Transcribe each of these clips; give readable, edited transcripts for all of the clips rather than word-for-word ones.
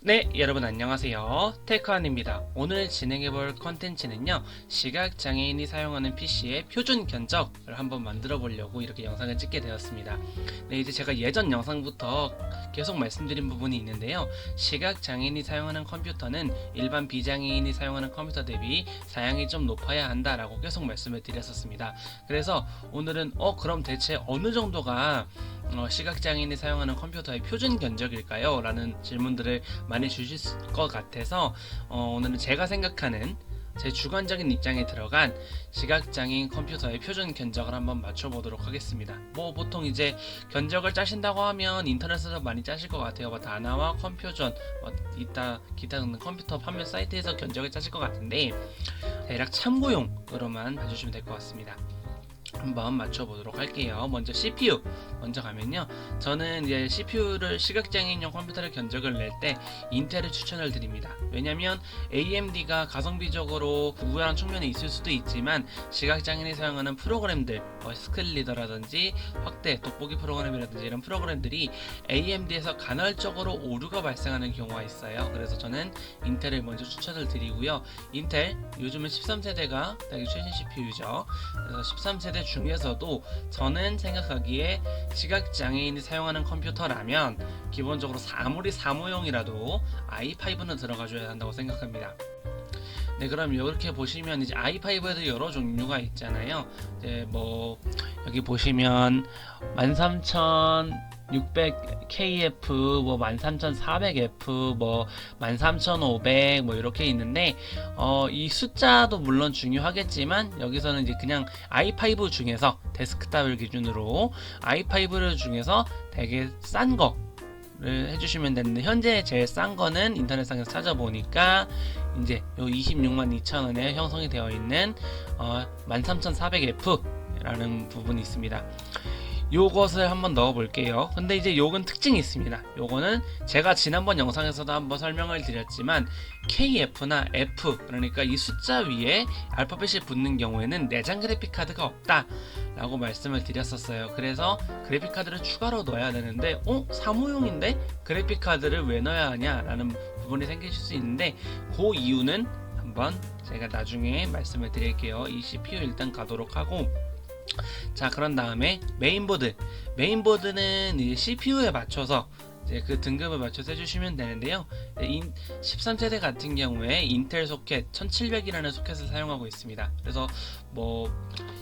네, 여러분 안녕하세요. 테크환입니다. 오늘 진행해볼 컨텐츠는요, 시각장애인이 사용하는 PC의 표준 견적을 한번 만들어 보려고 이렇게 영상을 찍게 되었습니다. 네, 이제 제가 예전 영상부터 계속 말씀드린 부분이 있는데요, 시각장애인이 사용하는 컴퓨터는 일반 비장애인이 사용하는 컴퓨터 대비 사양이 좀 높아야 한다라고 계속 말씀을 드렸었습니다. 그래서 오늘은 그럼 대체 어느 정도가 시각장애인이 사용하는 컴퓨터의 표준 견적일까요? 라는 질문들을 많이 주실 것 같아서 오늘은 제가 생각하는 제 주관적인 입장에 들어간 시각장애인 컴퓨터의 표준 견적을 한번 맞춰보도록 하겠습니다. 보통 이제 견적을 짜신다고 하면 인터넷에서 많이 짜실 것 같아요. 다나와 컴퓨전, 기타 등등 컴퓨터 판매 사이트에서 견적을 짜실 것 같은데 대략 참고용으로만 봐주시면 될 것 같습니다. 한번 맞춰보도록 할게요. 먼저 CPU 먼저 가면요, 저는 이제 CPU를 시각장애인용 컴퓨터를 견적을 낼 때 인텔을 추천을 드립니다. 왜냐면 AMD가 가성비적으로 우월한 측면이 있을 수도 있지만 시각장애인이 사용하는 프로그램들, 스크린리더라든지 확대 돋보기 프로그램이라든지 이런 프로그램들이 AMD에서 간헐적으로 오류가 발생하는 경우가 있어요. 그래서 저는 인텔을 먼저 추천을 드리고요. 인텔 요즘은 13세대가 되게 최신 CPU죠. 그래서 13세대 중에서도 저는 생각하기에 시각장애인이 사용하는 컴퓨터라면 기본적으로 아무리 사무용이라도 i5는 들어가줘야 한다고 생각합니다. 네, 그럼 이렇게 보시면 이제 i5에도 여러 종류가 있잖아요. 이제 여기 보시면 13600KF, 13400F, 13500 이렇게 있는데 이 숫자도 물론 중요하겠지만 여기서는 이제 그냥 i5 중에서 데스크탑을 기준으로 i5를 중에서 되게 싼 거 를 해주시면 되는데, 현재 제일 싼 거는 인터넷상에서 찾아보니까 이제 요 262,000원에 형성이 되어 있는 13400F 라는 부분이 있습니다. 요것을 한번 넣어 볼게요. 근데 이제 요건 특징이 있습니다. 요거는 제가 지난번 영상에서도 한번 설명을 드렸지만 KF나 F, 그러니까 이 숫자 위에 알파벳이 붙는 경우에는 내장 그래픽 카드가 없다 라고 말씀을 드렸었어요. 그래서 그래픽 카드를 추가로 넣어야 되는데 사무용인데 그래픽 카드를 왜 넣어야 하냐 라는 부분이 생기실 수 있는데, 그 이유는 한번 제가 나중에 말씀을 드릴게요. 이 CPU 일단 가도록 하고, 자, 그런 다음에 메인보드는 이제 CPU에 맞춰서 이제 그 등급을 맞춰서 해주시면 되는데요. 13세대 같은 경우에 인텔 소켓 1700이라는 소켓을 사용하고 있습니다. 그래서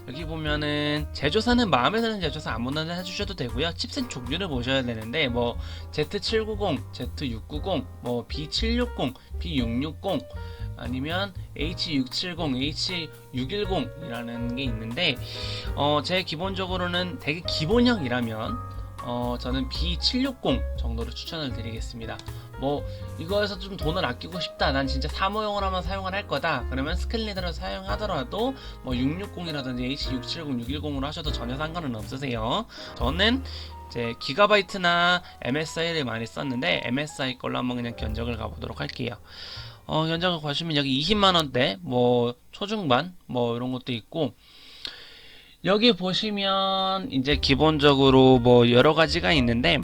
여기 보면은 제조사는 마음에 드는 제조사 아무나 해주셔도 되고요. 칩셋 종류를 보셔야 되는데 Z790, Z690, B760, B660 아니면 H670, H610이라는 게 있는데 제 기본적으로는 되게 기본형이라면 저는 B760 정도로 추천을 드리겠습니다. 이거에서 좀 돈을 아끼고 싶다, 난 진짜 사무용으로만 사용을 할 거다, 그러면 스크린리더를 사용하더라도 660이라든지 H670, 610으로 하셔도 전혀 상관은 없으세요. 저는 이제 기가바이트나 MSI를 많이 썼는데 MSI 걸로 한번 그냥 견적을 가보도록 할게요. 견적을 보시면 여기 20만원대 초중반 이런 것도 있고, 여기 보시면 이제 기본적으로 여러 가지가 있는데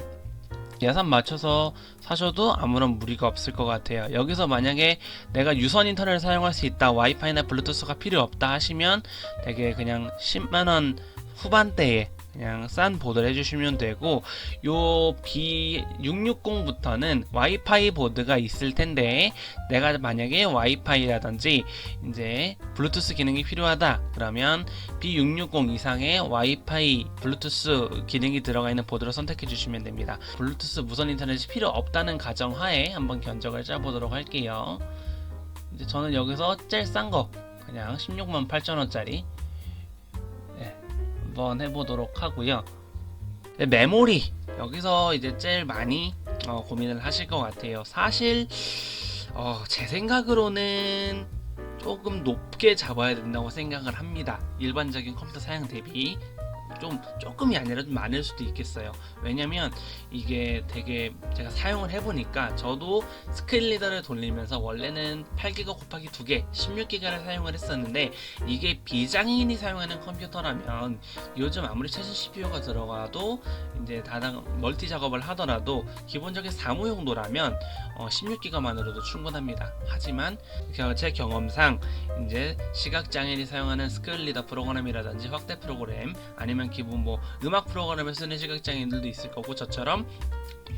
예산 맞춰서 사셔도 아무런 무리가 없을 것 같아요. 여기서 만약에 내가 유선 인터넷을 사용할 수 있다, 와이파이나 블루투스가 필요 없다 하시면 되게 그냥 10만원 후반대에 그냥 싼 보드를 해주시면 되고, 요 B660부터는 와이파이 보드가 있을 텐데 내가 만약에 와이파이라든지 이제 블루투스 기능이 필요하다 그러면 B660 이상의 와이파이 블루투스 기능이 들어가 있는 보드를 선택해 주시면 됩니다. 블루투스 무선 인터넷이 필요 없다는 가정하에 한번 견적을 짜보도록 할게요. 이제 저는 여기서 제일 싼 거 그냥 168,000원짜리 한번 해보도록 하고요. 메모리 여기서 이제 제일 많이 고민을 하실 것 같아요. 사실 제 생각으로는 조금 높게 잡아야 된다고 생각을 합니다. 일반적인 컴퓨터 사양 대비. 좀 조금이 아니라 좀 많을 수도 있겠어요. 왜냐면 이게 되게 제가 사용을 해보니까 저도 스크린 리더를 돌리면서 원래는 8기가 곱하기 2개 16기가를 사용을 했었는데, 이게 비장애인이 사용하는 컴퓨터라면 요즘 아무리 최신 CPU가 들어가도 이제 다당 멀티 작업을 하더라도 기본적인 사무 용도라면 16기가만으로도 충분합니다. 하지만 제 경험상 이제 시각장애인이 사용하는 스크린 리더 프로그램이라든지 확대 프로그램, 아니면 기본 뭐 음악 프로그램을 쓰는 시각장애인들도 있을 거고, 저처럼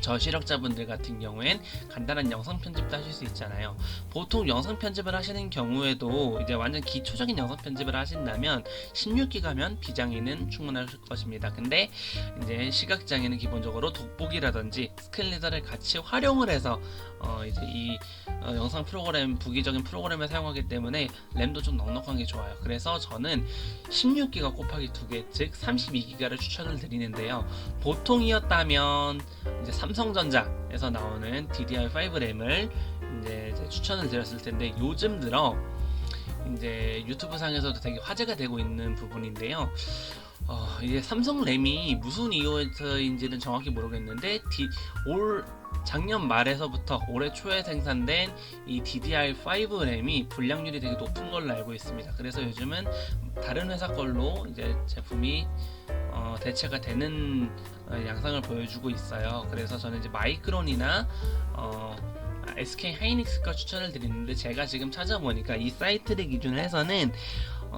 저시력자분들 같은 경우엔 간단한 영상 편집도 하실 수 있잖아요. 보통 영상 편집을 하시는 경우에도 이제 완전 기초적인 영상 편집을 하신다면 16기가면 비장애는 충분하실 것입니다. 근데 이제 시각장애는 기본적으로 돋보기라든지 스크린 리더를 같이 활용을 해서 이제 이 영상 프로그램, 부기적인 프로그램을 사용하기 때문에 램도 좀 넉넉한 게 좋아요. 그래서 저는 16기가 곱하기 2개, 즉 32기가를 추천을 드리는데요. 보통이었다면 이제 삼성전자에서 나오는 DDR5 램을 이제 추천을 드렸을 텐데, 요즘 들어 이제 유튜브 상에서도 되게 화제가 되고 있는 부분인데요. 이게 삼성 램이 무슨 이유에서인지는 정확히 모르겠는데 작년 말에서부터 올해 초에 생산된 이 DDR5 램이 불량률이 되게 높은 걸로 알고 있습니다. 그래서 요즘은 다른 회사 걸로 이제 제품이 대체가 되는 양상을 보여주고 있어요. 그래서 저는 이제 마이크론이나 SK 하이닉스 거 추천을 드리는데, 제가 지금 찾아보니까 이 사이트를 기준으로 해서는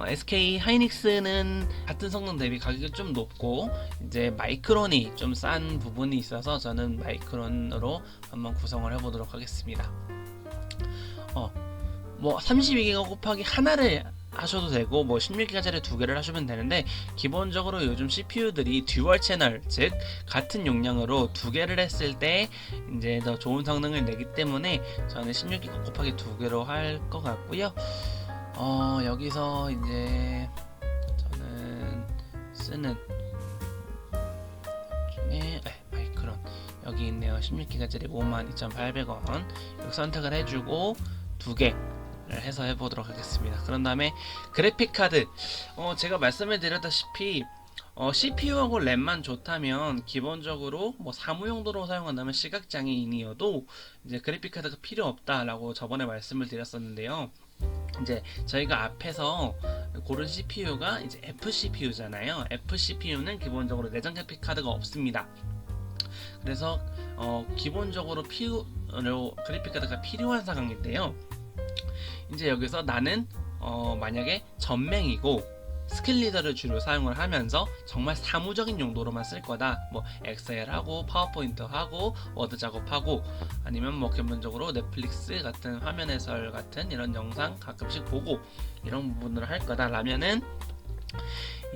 SK 하이닉스는 같은 성능 대비 가격이 좀 높고, 이제 마이크론이 좀 싼 부분이 있어서 저는 마이크론으로 한번 구성을 해보도록 하겠습니다. 뭐 32기가 곱하기 하나를 하셔도 되고, 뭐 16기가짜리 2개를 하시면 되는데, 기본적으로 요즘 CPU들이 듀얼 채널, 즉 같은 용량으로 2개를 했을 때 이제 더 좋은 성능을 내기 때문에 저는 16기가 곱하기 2개로 할 것 같고요. 여기서 이제 저는 쓰는 중에 마이크론 여기 있네요. 16기가짜리 52,800원 여기 선택을 해주고 2개 해서 해보도록 하겠습니다. 그런 다음에 그래픽카드, 제가 말씀을 드렸다시피 CPU하고 램만 좋다면 기본적으로 뭐 사무 용도로 사용한다면 시각장애인이어도 이제 그래픽카드가 필요 없다라고 저번에 말씀을 드렸었는데요. 이제 저희가 앞에서 고른 CPU가 이제 FCPU잖아요. FCPU는 기본적으로 내장 그래픽 카드가 없습니다. 그래서 기본적으로 그래픽 카드가 필요한 상황인데요. 이제 여기서 나는 만약에 전맹이고 스킬 리더를 주로 사용을 하면서 정말 사무적인 용도로만 쓸 거다, 뭐 엑셀 하고 파워포인트 하고 워드 작업하고, 아니면 뭐 기본적으로 넷플릭스 같은 화면 해설 같은 이런 영상 가끔씩 보고 이런 부분을 할 거다 라면은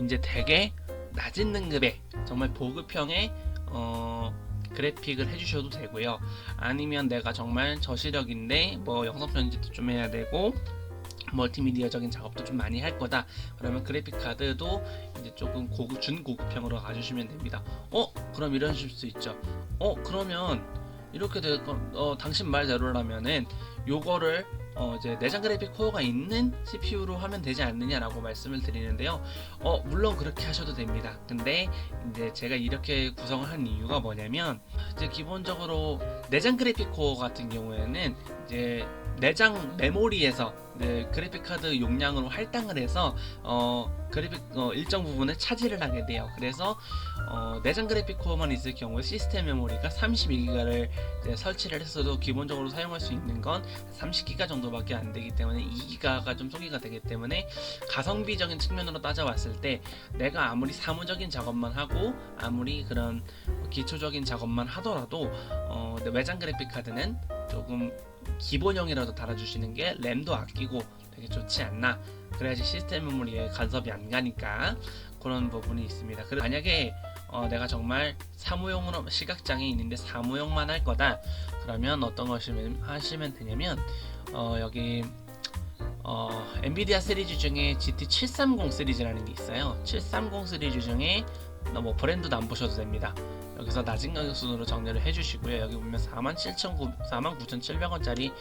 이제 되게 낮은 등급의 정말 보급형의 그래픽을 해주셔도 되고요. 아니면 내가 정말 저시력인데 뭐 영상 편집도 좀 해야 되고 멀티미디어적인 작업도 좀 많이 할 거다, 그러면 그래픽 카드도 이제 조금 준고급형으로 가주시면 됩니다. 그럼 이러실 수 있죠. 그러면 이렇게 당신 말대로라면은 요거를 이제 내장 그래픽 코어가 있는 CPU로 하면 되지 않느냐라고 말씀을 드리는데요. 물론 그렇게 하셔도 됩니다. 근데 이제 제가 이렇게 구성을 한 이유가 뭐냐면, 이제 기본적으로 내장 그래픽 코어 같은 경우에는 이제 내장 메모리에서 그래픽 카드 용량으로 할당을 해서 그래픽 일정 부분을 차지를 하게 돼요. 그래서 내장 그래픽 코어만 있을 경우에 시스템 메모리가 32기가를 설치를 했어도 기본적으로 사용할 수 있는 건 30기가 정도밖에 안 되기 때문에 2기가가 좀 소비가 되기 때문에 가성비적인 측면으로 따져봤을 때 내가 아무리 사무적인 작업만 하고 아무리 그런 기초적인 작업만 하더라도 외장 그래픽 카드는 조금 기본형이라도 달아주시는 게 램도 아끼고 되게 좋지 않나. 그래야지 시스템 메모리에 간섭이 안 가니까 그런 부분이 있습니다. 그래서 만약에 내가 정말 사무용으로 시각장애인인데 사무용만 할 거다, 그러면 어떤 것을 하시면 되냐면 여기 엔비디아 시리즈 중에 GT730 시리즈라는 게 있어요. 730 시리즈 중에 뭐 브랜드도 안 보셔도 됩니다. 여기서 낮은 가격 순으로 정리를 해주시고요. 여기 보면 49,700원짜리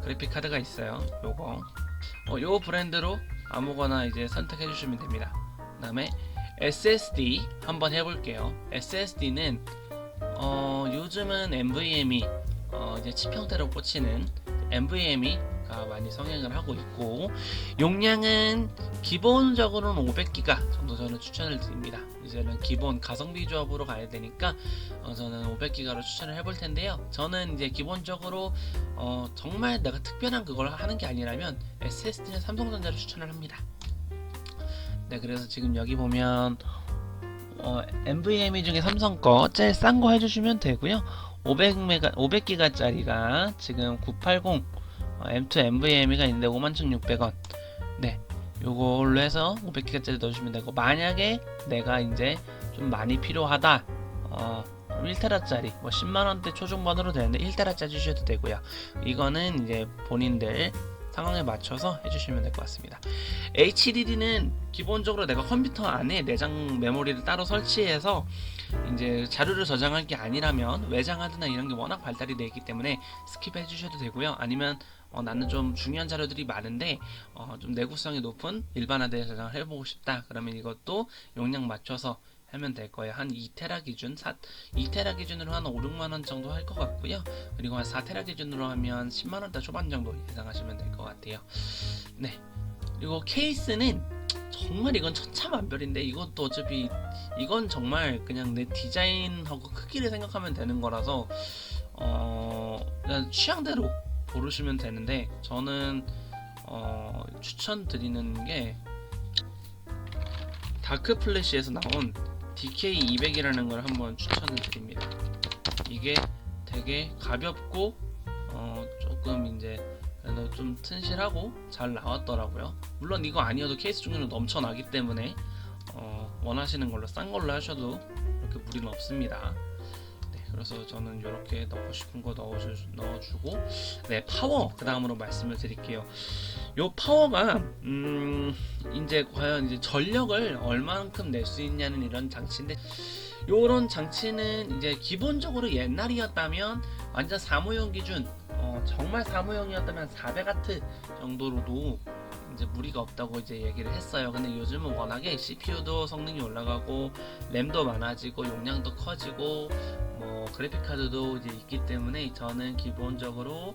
그래픽 카드가 있어요. 요 브랜드로 아무거나 이제 선택해 주시면 됩니다. 그 다음에 SSD 한번 해볼게요. SSD는 요즘은 NVMe 이제 칩 형태로 꽂히는 NVMe가 많이 성행을 하고 있고, 용량은 기본적으로는 500기가 정도 저는 추천을 드립니다. 이제는 기본 가성비 조합으로 가야 되니까 저는 500기가로 추천을 해볼 텐데요. 저는 이제 기본적으로 정말 내가 특별한 그걸 하는 게 아니라면 SSD는 삼성전자를 추천을 합니다. 네, 그래서 지금 여기 보면 NVMe 중에 삼성 거 제일 싼 거 해주시면 되고요. 500기가짜리가 지금 980 M2 NVMe가 있는데 51,600원. 네, 요걸로 해서 500기가짜리 넣어주시면 되고, 만약에 내가 이제 좀 많이 필요하다 1테라짜리 뭐 10만원대 초중반으로 되는데 1테라짜리 주셔도 되고요. 이거는 이제 본인들 상황에 맞춰서 해주시면 될 것 같습니다. HDD는 기본적으로 내가 컴퓨터 안에 내장 메모리를 따로 설치해서 이제 자료를 저장할 게 아니라면 외장하드나 이런 게 워낙 발달이 되어 있기 때문에 스킵해 주셔도 되고요. 아니면 나는 좀 중요한 자료들이 많은데 좀 내구성이 높은 일반 하드에 저장을 해보고 싶다, 그러면 이것도 용량 맞춰서 하면 될 거예요. 한 2테라 기준, 2테라 기준으로 한 5, 6만원 정도 할 것 같고요. 그리고 한 4테라 기준으로 하면 10만원대 초반 정도 예상하시면 될 것 같아요. 네. 그리고 케이스는 정말 이건 천차만별인데, 이것도 어차피 이건 정말 그냥 내 디자인하고 크기를 생각하면 되는 거라서 그냥 취향대로 고르시면 되는데, 저는 추천드리는 게 다크플래시에서 나온 DK200이라는 걸 한번 추천을 드립니다. 이게 되게 가볍고 조금 이제 그래도 좀 튼실하고 잘 나왔더라고요. 물론 이거 아니어도 케이스 중에는 넘쳐나기 때문에 원하시는 걸로 싼 걸로 하셔도 그렇게 무리는 없습니다. 네, 그래서 저는 이렇게 넣고 싶은 거 넣어주고, 네, 파워 그 다음으로 말씀을 드릴게요. 요 파워가 이제 과연 이제 전력을 얼만큼 낼 수 있냐는 이런 장치인데, 요런 장치는 이제 기본적으로 옛날이었다면 완전 사무용 기준 정말 사무용이었다면 400W 정도로도 이제 무리가 없다고 이제 얘기를 했어요. 근데 요즘은 워낙에 CPU도 성능이 올라가고 램도 많아지고 용량도 커지고 뭐 그래픽 카드도 이제 있기 때문에 저는 기본적으로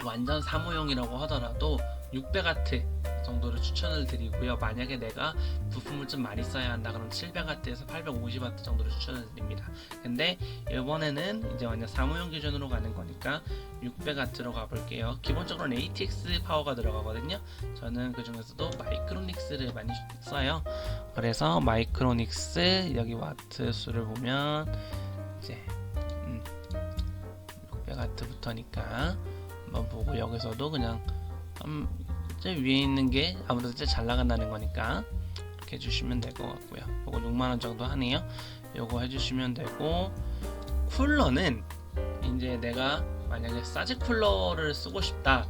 완전 사무용이라고 하더라도 600W 정도를 추천을 드리고요. 만약에 내가 부품을 좀 많이 써야 한다 그러면 700W에서 850W 정도를 추천을 드립니다. 근데 이번에는 이제 완전 사무용 기준으로 가는 거니까 600W로 가볼게요. 기본적으로는 ATX 파워가 들어가거든요. 저는 그 중에서도 마이크로닉스를 많이 써요. 그래서 마이크로닉스 여기 와트 수를 보면 이제 600W부터니까 한번 보고, 여기서도 그냥 제일 위에 있는 게 아무래도 제일 잘 나간다는 거니까 이렇게 해주시면 될 것 같고요. 요거 6만원 정도 하네요. 요거 해주시면 되고, 쿨러는 이제 내가 만약에 사제 쿨러를 쓰고 싶다,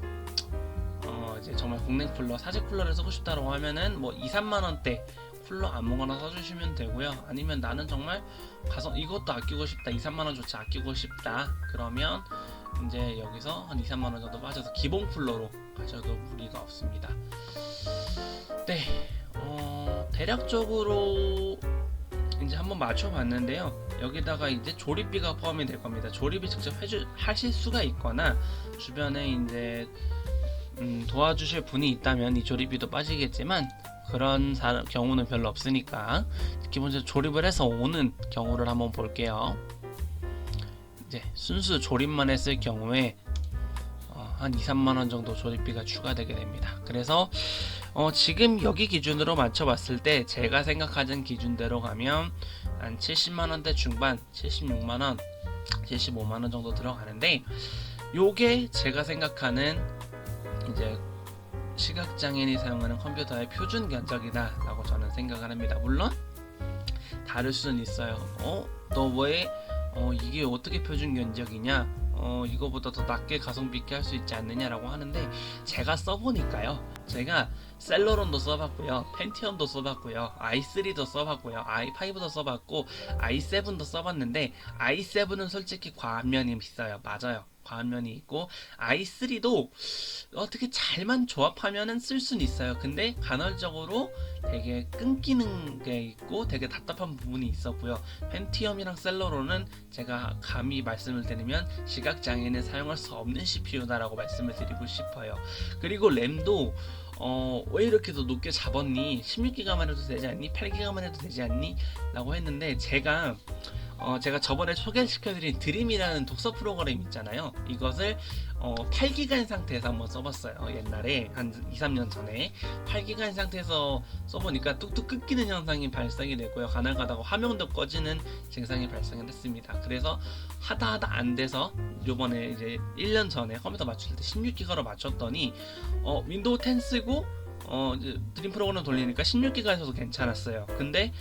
이제 정말 국내 쿨러 사제 쿨러를 쓰고 싶다라고 하면은 뭐 2, 3만원대 쿨러 아무거나 써주시면 되고요. 아니면 나는 정말 가서 이것도 아끼고 싶다, 2, 3만원조차 아끼고 싶다, 그러면 이제 여기서 한 2, 3만원 정도 빠져서 기본 쿨러로 가셔도 무리가 없습니다. 네, 대략적으로 이제 한번 맞춰봤는데요. 여기다가 이제 조립비가 포함이 될 겁니다. 조립이 직접 하실 수가 있거나 주변에 이제 도와주실 분이 있다면 이 조립비도 빠지겠지만, 그런 경우는 별로 없으니까 기본적으로 조립을 해서 오는 경우를 한번 볼게요. 이제 순수 조립만 했을 경우에 한 2, 3만원 정도 조립비가 추가되게 됩니다. 그래서 지금 여기 기준으로 맞춰봤을 때 제가 생각하는 기준대로 가면 한 70만원대 중반, 76만원, 75만원 정도 들어가는데, 요게 제가 생각하는 이제 시각장애인이 사용하는 컴퓨터의 표준 견적이다 라고 저는 생각을 합니다. 물론 다를 수는 있어요. 너 왜 이게 어떻게 표준 견적이냐, 이거보다 더 낮게 가성비 있게 할 수 있지 않느냐라고 하는데, 제가 써보니까요, 제가 셀러론도 써봤고요, 펜티엄도 써봤고요, i3도 써봤고요, i5도 써봤고 i7도 써봤는데, i7은 솔직히 과한 면이 있어요. 맞아요, 과한 면이 있고, i3도 어떻게 잘만 조합하면은 쓸 수는 있어요. 근데 간헐적으로 되게 끊기는 게 있고 되게 답답한 부분이 있었고요. 펜티엄이랑 셀러론은 제가 감히 말씀을 드리면 시각장애인은 사용할 수 없는 CPU다라고 말씀을 드리고 싶어요. 그리고 램도 왜 이렇게 더 높게 잡았니? 16기가만 해도 되지 않니? 8기가만 해도 되지 않니? 라고 했는데, 제가 저번에 소개시켜드린 드림이라는 독서 프로그램 있잖아요. 이것을 8기가인 상태에서 한번 써봤어요. 옛날에 한 2-3년 전에 8기가인 상태에서 써보니까 뚝뚝 끊기는 현상이 발생이 되고요. 가능하다고 화면도 꺼지는 증상이 발생을 했습니다. 그래서 하다 안 돼서 요번에 이제 1년 전에 컴퓨터 맞출 때 16기가로 맞췄더니 윈도우 10 쓰고 이제 드림 프로그램 돌리니까 16기가에서도 괜찮았어요. 근데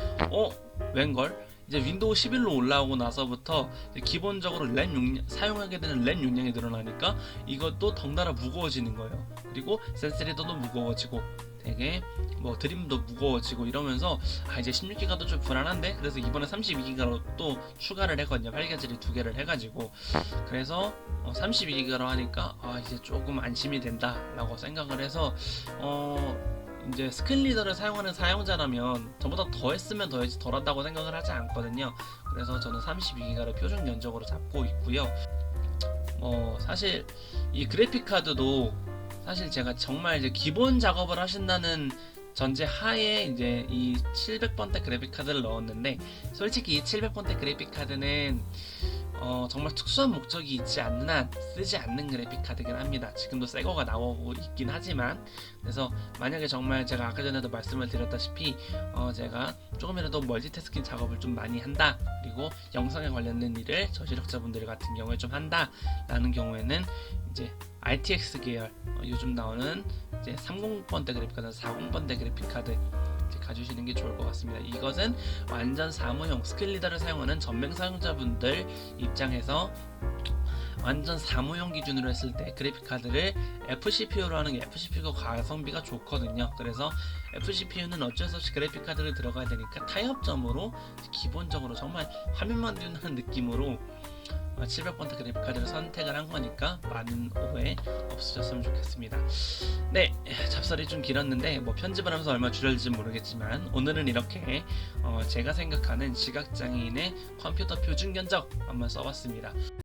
웬걸? 이제 윈도우 11로 올라오고 나서부터 기본적으로 사용하게 되는 램 용량이 늘어나니까 이것도 덩달아 무거워지는 거예요. 그리고 센스리더도 무거워지고 되게 드림도 무거워지고 이러면서 이제 16기가도 좀 불안한데, 그래서 이번에 32기가로 또 추가를 했거든요. 8가지를 2개를 해가지고. 그래서 32기가로 하니까 이제 조금 안심이 된다 라고 생각을 해서 이제 스크린 리더를 사용하는 사용자라면 저보다 더 했으면 더 했지 덜 한다고 생각을 하지 않거든요. 그래서 저는 32기가를 표준 면적으로 잡고 있고요. 사실 이 그래픽 카드도 사실 제가 정말 이제 기본 작업을 하신다는 전제 하에 이제 이 700번대 그래픽 카드를 넣었는데, 솔직히 이 700번대 그래픽 카드는 정말 특수한 목적이 있지 않는 한 쓰지 않는 그래픽 카드긴 합니다. 지금도 새거가 나오고 있긴 하지만. 그래서 만약에 정말 제가 아까 전에도 말씀을 드렸다시피 제가 조금이라도 멀티태스킹 작업을 좀 많이 한다, 그리고 영상에 관련된 일을 저시력자분들 같은 경우에 좀 한다 라는 경우에는 이제 RTX 계열, 요즘 나오는 이제 30번대 그래픽 카드, 40번대 그래픽 카드 가주시는 게 좋을 것 같습니다. 이것은 완전 사무용 스크린 리더를 사용하는 전맹 사용자분들 입장에서 완전 사무용 기준으로 했을 때 그래픽 카드를 FCPU로 하는 게, FCPU가 가성비가 좋거든요. 그래서 FCPU는 어쩔 수 없이 그래픽 카드를 들어가야 되니까 타협점으로 기본적으로 정말 화면만 띄우는 느낌으로 700번대 그래픽 카드를 선택을 한 거니까 많은 오해 없으셨으면 좋겠습니다. 네, 잡설이 좀 길었는데 편집을 하면서 얼마 줄여질지 모르겠지만, 오늘은 이렇게 제가 생각하는 시각장애인의 컴퓨터 표준 견적 한번 써봤습니다.